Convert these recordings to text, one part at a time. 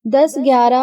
10, 11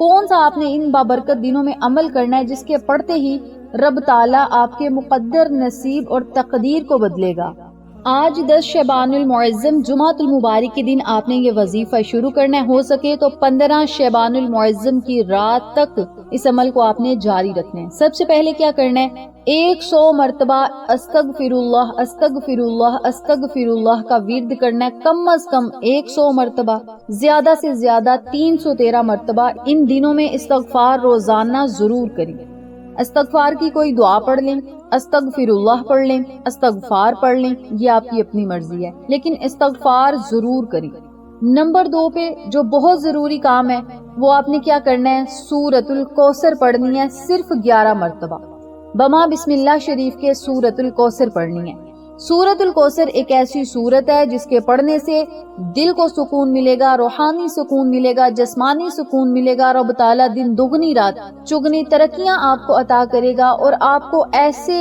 کون سا آپ نے ان بابرکت دنوں میں عمل کرنا ہے جس کے پڑھتے ہی رب تعالیٰ آپ کے مقدر نصیب اور تقدیر کو بدلے گا۔ آج 10 شعبان المعظم جمعۃ المبارک کے دن آپ نے یہ وظیفہ شروع کرنا ہے، ہو سکے تو 15 شعبان المعظم کی رات تک اس عمل کو آپ نے جاری رکھنا ہے۔ سب سے پہلے کیا کرنا ہے، 100 مرتبہ استغفر اللہ استغفر اللہ استغفر اللہ کا ورد کرنا ہے، کم از کم 100 مرتبہ، زیادہ سے زیادہ 313 مرتبہ ان دنوں میں استغفار روزانہ ضرور کریں۔ استغفار کی کوئی دعا پڑھ لیں، استغفر اللہ پڑھ لیں، استغفار پڑھ لیں، یہ آپ کی اپنی مرضی ہے، لیکن استغفار ضرور کریں۔ نمبر 2 پہ جو بہت ضروری کام ہے وہ آپ نے کیا کرنا ہے، سورۃ الکوثر پڑھنی ہے صرف 11 مرتبہ، بما بسم اللہ شریف کے سورۃ الکوثر پڑھنی ہے۔ سورۃ الکوثر ایک ایسی سورت ہے جس کے پڑھنے سے دل کو سکون ملے گا، روحانی سکون ملے گا، جسمانی سکون ملے گا، رب تعالیٰ دن دگنی رات چگنی ترقیاں آپ کو عطا کرے گا اور آپ کو ایسے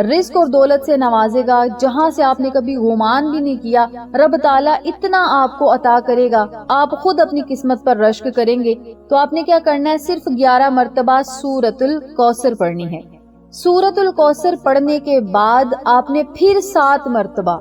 رزق اور دولت سے نوازے گا جہاں سے آپ نے کبھی گمان بھی نہیں کیا۔ رب تعالیٰ اتنا آپ کو عطا کرے گا، آپ خود اپنی قسمت پر رشک کریں گے۔ تو آپ نے کیا کرنا ہے، صرف 11 مرتبہ سورۃ الکوثر پڑھنی ہے۔ سورۃ الکوثر پڑھنے کے بعد آپ نے پھر 7 مرتبہ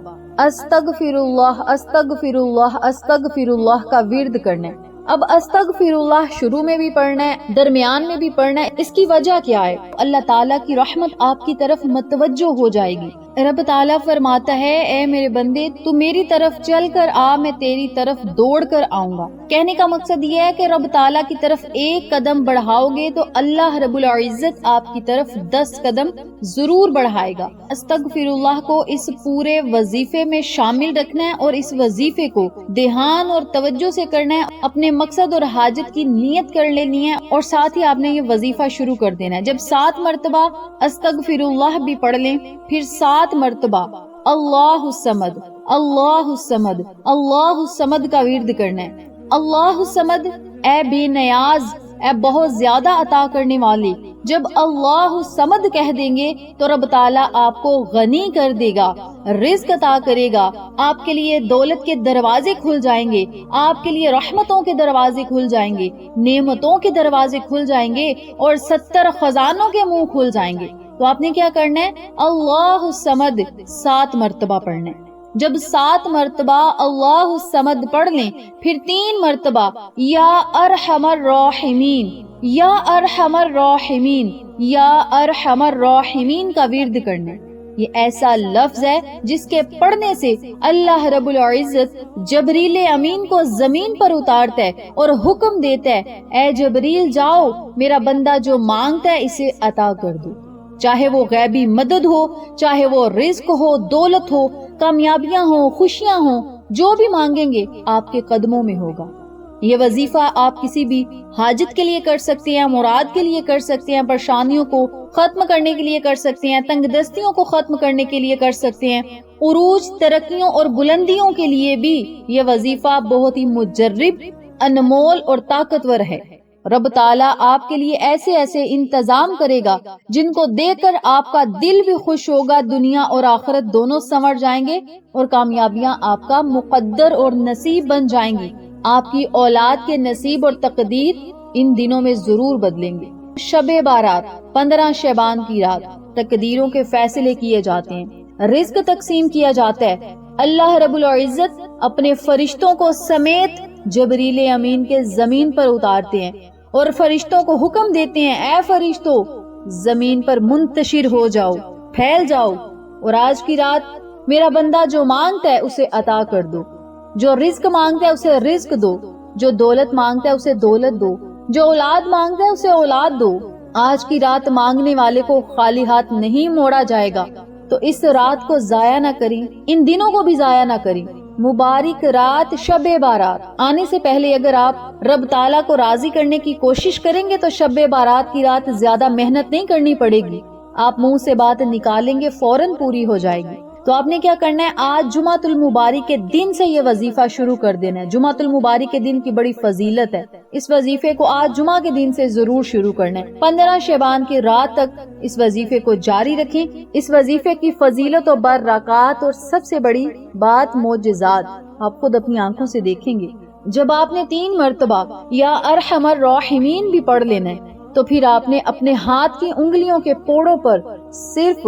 استغفر اللہ استغفر اللہ استغفر اللہ کا ورد کرنا ہے۔ اب استغفر اللہ شروع میں بھی پڑھنا ہے، درمیان میں بھی پڑھنا ہے۔ اس کی وجہ کیا ہے، اللہ تعالیٰ کی رحمت آپ کی طرف متوجہ ہو جائے گی۔ رب تعالیٰ فرماتا ہے، اے میرے بندے تو میری طرف چل کر آ، میں تیری طرف دوڑ کر آؤں گا۔ کہنے کا مقصد یہ ہے کہ رب تعالیٰ کی طرف ایک قدم بڑھاؤ گے تو اللہ رب العزت آپ کی طرف 10 قدم ضرور بڑھائے گا۔ استغفر اللہ کو اس پورے وظیفے میں شامل رکھنا ہے اور اس وظیفے کو دھیان اور توجہ سے کرنا ہے، اپنے مقصد اور حاجت کی نیت کر لینی ہے اور ساتھ ہی آپ نے یہ وظیفہ شروع کر دینا ہے۔ جب 7 مرتبہ استغفر اللہ بھی پڑھ لیں، پھر 7 مرتبہ اللہ الصمد اللہ الصمد اللہ الصمد کا ورد کرنا ہے۔ اللہ الصمد، اے بے نیاز، اے بہت زیادہ عطا کرنے والے۔ جب اللہ الصمد کہہ دیں گے تو رب تعالیٰ آپ کو غنی کر دے گا، رزق عطا کرے گا، آپ کے لیے دولت کے دروازے کھل جائیں گے، آپ کے لیے رحمتوں کے دروازے کھل جائیں گے، نعمتوں کے دروازے کھل جائیں گے اور 70 خزانوں کے منہ کھل جائیں گے۔ تو آپ نے کیا کرنا ہے، اللہ الصمد 7 مرتبہ پڑھنا ہے۔ جب 7 مرتبہ اللہ الصمد پڑھ لیں، پھر 3 مرتبہ یا ارحم الراحمین یا ارحم الراحمین یا ارحم الراحمین کا ورد کرنا ہے۔ یہ ایسا لفظ ہے جس کے پڑھنے سے اللہ رب العزت جبریل امین کو زمین پر اتارتا ہے اور حکم دیتا ہے، اے جبریل جاؤ، میرا بندہ جو مانگتا ہے اسے عطا کر دو، چاہے وہ غیبی مدد ہو، چاہے وہ رزق ہو، دولت ہو، کامیابیاں ہوں، خوشیاں ہوں، جو بھی مانگیں گے آپ کے قدموں میں ہوگا۔ یہ وظیفہ آپ کسی بھی حاجت کے لیے کر سکتے ہیں، مراد کے لیے کر سکتے ہیں، پریشانیوں کو ختم کرنے کے لیے کر سکتے ہیں، تنگ دستیوں کو ختم کرنے کے لیے کر سکتے ہیں، عروج، ترقیوں اور بلندیوں کے لیے بھی یہ وظیفہ بہت ہی مجرب، انمول اور طاقتور ہے۔ رب تعالیٰ آپ کے لیے ایسے ایسے انتظام کرے گا جن کو دیکھ کر آپ کا دل بھی خوش ہوگا، دنیا اور آخرت دونوں سنور جائیں گے اور کامیابیاں آپ کا مقدر اور نصیب بن جائیں گی۔ آپ کی اولاد کے نصیب اور تقدیر ان دنوں میں ضرور بدلیں گے۔ شب بارات 15 شعبان کی رات تقدیروں کے فیصلے کیے جاتے ہیں، رزق تقسیم کیا جاتا ہے۔ اللہ رب العزت اپنے فرشتوں کو سمیت جبریل امین کے زمین پر اتارتے ہیں اور فرشتوں کو حکم دیتے ہیں، اے فرشتوں زمین پر منتشر ہو جاؤ، پھیل جاؤ، اور آج کی رات میرا بندہ جو مانگتا ہے اسے عطا کر دو، جو رزق مانگتا ہے اسے رزق دو، جو دولت مانگتا ہے اسے دولت دو، جو اولاد مانگتا ہے اسے اولاد دو۔ آج کی رات مانگنے والے کو خالی ہاتھ نہیں موڑا جائے گا، تو اس رات کو ضائع نہ کریں، ان دنوں کو بھی ضائع نہ کریں۔ مبارک رات شب بارات آنے سے پہلے اگر آپ رب تعالیٰ کو راضی کرنے کی کوشش کریں گے تو شب بارات کی رات زیادہ محنت نہیں کرنی پڑے گی، آپ منہ سے بات نکالیں گے فوراً پوری ہو جائے گی۔ تو آپ نے کیا کرنا ہے، آج جمعۃ المبارک کے دن سے یہ وظیفہ شروع کر دینا ہے۔ جمعۃ المبارک کے دن کی بڑی فضیلت ہے، اس وظیفے کو آج جمعہ کے دن سے ضرور شروع کرنا ہے۔ 15 شعبان کی رات تک اس وظیفے کو جاری رکھیں۔ اس وظیفے کی فضیلت و برکات اور سب سے بڑی بات معجزات آپ خود اپنی آنکھوں سے دیکھیں گے۔ جب آپ نے 3 مرتبہ یا ارحم الراحمین بھی پڑھ لینا ہے تو پھر آپ نے اپنے ہاتھ کی انگلیوں کے پوڑوں پر صرف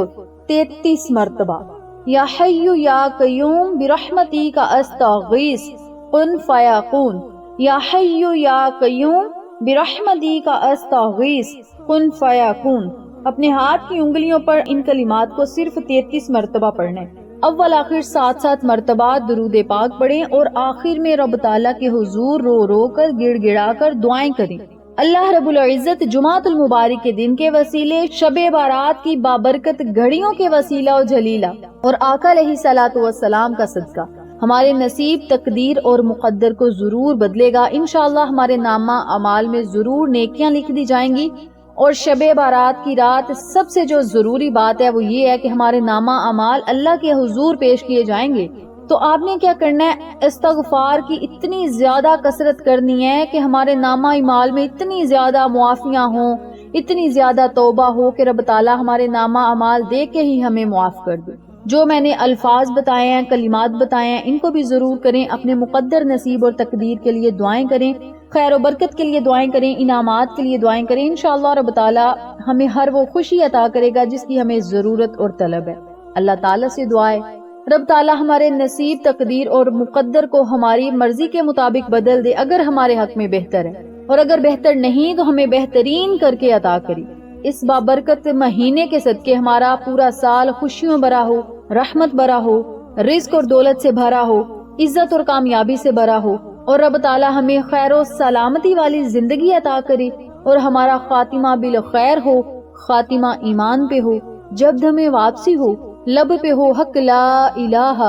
33 مرتبہ یا حی یا قیوم برحمتی کا استغیث کن فیکون، یا حی یا قیوم برحمتی کا استغیث کن فیکون، اپنے ہاتھ کی انگلیوں پر ان کلمات کو صرف 33 مرتبہ پڑھنا ہے۔ اول آخر 7 مرتبہ درود پاک پڑھیں اور آخر میں رب تعالیٰ کے حضور رو رو کر گڑ گڑا کر دعائیں کریں۔ اللہ رب العزت جمعۃ المبارک کے دن کے وسیلے، شب بارات کی بابرکت گھڑیوں کے وسیلہ و جلیلہ اور آقا علیہ الصلوۃ والسلام کا صدقہ ہمارے نصیب، تقدیر اور مقدر کو ضرور بدلے گا۔ انشاءاللہ ہمارے نامہ اعمال میں ضرور نیکیاں لکھ دی جائیں گی، اور شب بارات کی رات سب سے جو ضروری بات ہے وہ یہ ہے کہ ہمارے نامہ اعمال اللہ کے حضور پیش کیے جائیں گے۔ تو آپ نے کیا کرنا ہے؟ استغفار کی اتنی زیادہ کثرت کرنی ہے کہ ہمارے نامہ اعمال میں اتنی زیادہ معافیاں ہوں، اتنی زیادہ توبہ ہو کہ رب تعالیٰ ہمارے نامہ اعمال دیکھ کے ہی ہمیں معاف کر دے۔ جو میں نے الفاظ بتائے ہیں، کلمات بتائے ہیں، ان کو بھی ضرور کریں۔ اپنے مقدر نصیب اور تقدیر کے لیے دعائیں کریں، خیر و برکت کے لیے دعائیں کریں، انعامات کے لیے دعائیں کریں۔ انشاءاللہ رب تعالیٰ ہمیں ہر وہ خوشی عطا کرے گا جس کی ہمیں ضرورت اور طلب ہے۔ اللہ تعالیٰ سے دعا ہے رب تعالیٰ ہمارے نصیب، تقدیر اور مقدر کو ہماری مرضی کے مطابق بدل دے، اگر ہمارے حق میں بہتر ہے، اور اگر بہتر نہیں تو ہمیں بہترین کر کے عطا کری۔ اس بابرکت مہینے کے صدقے ہمارا پورا سال خوشیوں بھرا ہو، رحمت بھرا ہو، رزق اور دولت سے بھرا ہو، عزت اور کامیابی سے بھرا ہو، اور رب تعالیٰ ہمیں خیر و سلامتی والی زندگی عطا کرے، اور ہمارا خاتمہ بالخیر ہو، خاتمہ ایمان پہ ہو، جب ہمیں واپسی ہو لب پہ ہو حق لا الہ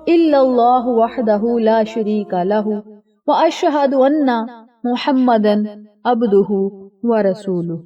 الا اللہ وحدہ لا شریک لہ واشہد ان محمدا عبدہ ورسولہ۔